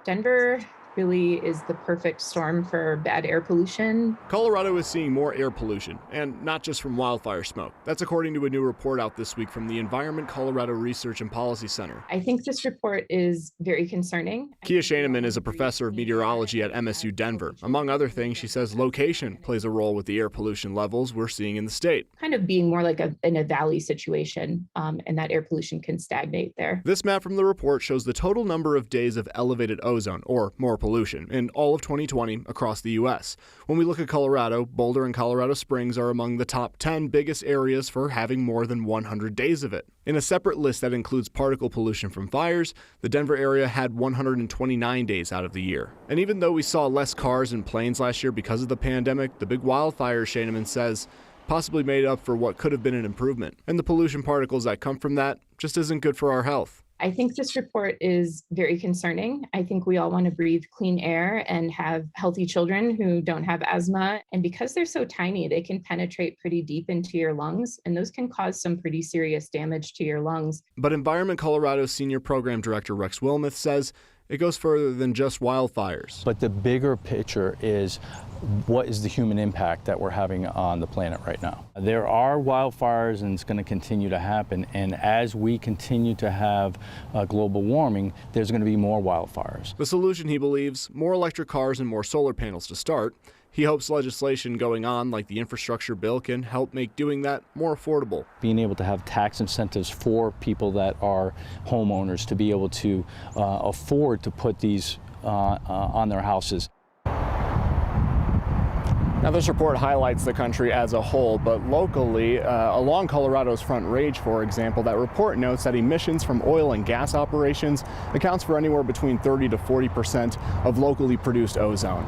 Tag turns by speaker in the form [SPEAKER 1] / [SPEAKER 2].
[SPEAKER 1] Denver really is the perfect storm for bad air pollution.
[SPEAKER 2] Colorado is seeing more air pollution, and not just from wildfire smoke. That's according to a new report out this week from the Environment Colorado Research and Policy Center.
[SPEAKER 1] I think this report is very concerning.
[SPEAKER 2] Kia Scheineman is a professor of meteorology at MSU Denver. Among other things, she says location plays a role with the air pollution levels we're seeing in the state.
[SPEAKER 1] Kind of being more like in a valley situation, and that air pollution can stagnate there.
[SPEAKER 2] This map from the report shows the total number of days of elevated ozone, or more pollution, in all of 2020 across the U.S. When we look at Colorado, Boulder and Colorado Springs are among the top 10 biggest areas for having more than 100 days of it. In a separate list that includes particle pollution from fires, the Denver area had 129 days out of the year. And even though we saw less cars and planes last year because of the pandemic, the big wildfires, Scheineman says, possibly made up for what could have been an improvement. And the pollution particles that come from that just isn't good for our health.
[SPEAKER 1] I think this report is very concerning. I think we all want to breathe clean air and have healthy children who don't have asthma. And because they're so tiny, they can penetrate pretty deep into your lungs, and those can cause some pretty serious damage to your lungs.
[SPEAKER 2] But Environment Colorado's Senior Program Director Rex Wilmoth says it goes further than just wildfires.
[SPEAKER 3] But the bigger picture is what is the human impact that we're having on the planet right now. There are wildfires, and it's going to continue to happen. And as we continue to have global warming, there's going to be more wildfires.
[SPEAKER 2] The solution, he believes, more electric cars and more solar panels to start. He hopes legislation going on, like the infrastructure bill, can help make doing that more affordable.
[SPEAKER 3] Being able to have tax incentives for people that are homeowners to be able to afford to put these on their houses.
[SPEAKER 2] Now, this report highlights the country as a whole, but locally, along Colorado's Front Range, for example, that report notes that emissions from oil and gas operations accounts for anywhere between 30 to 40% of locally produced ozone.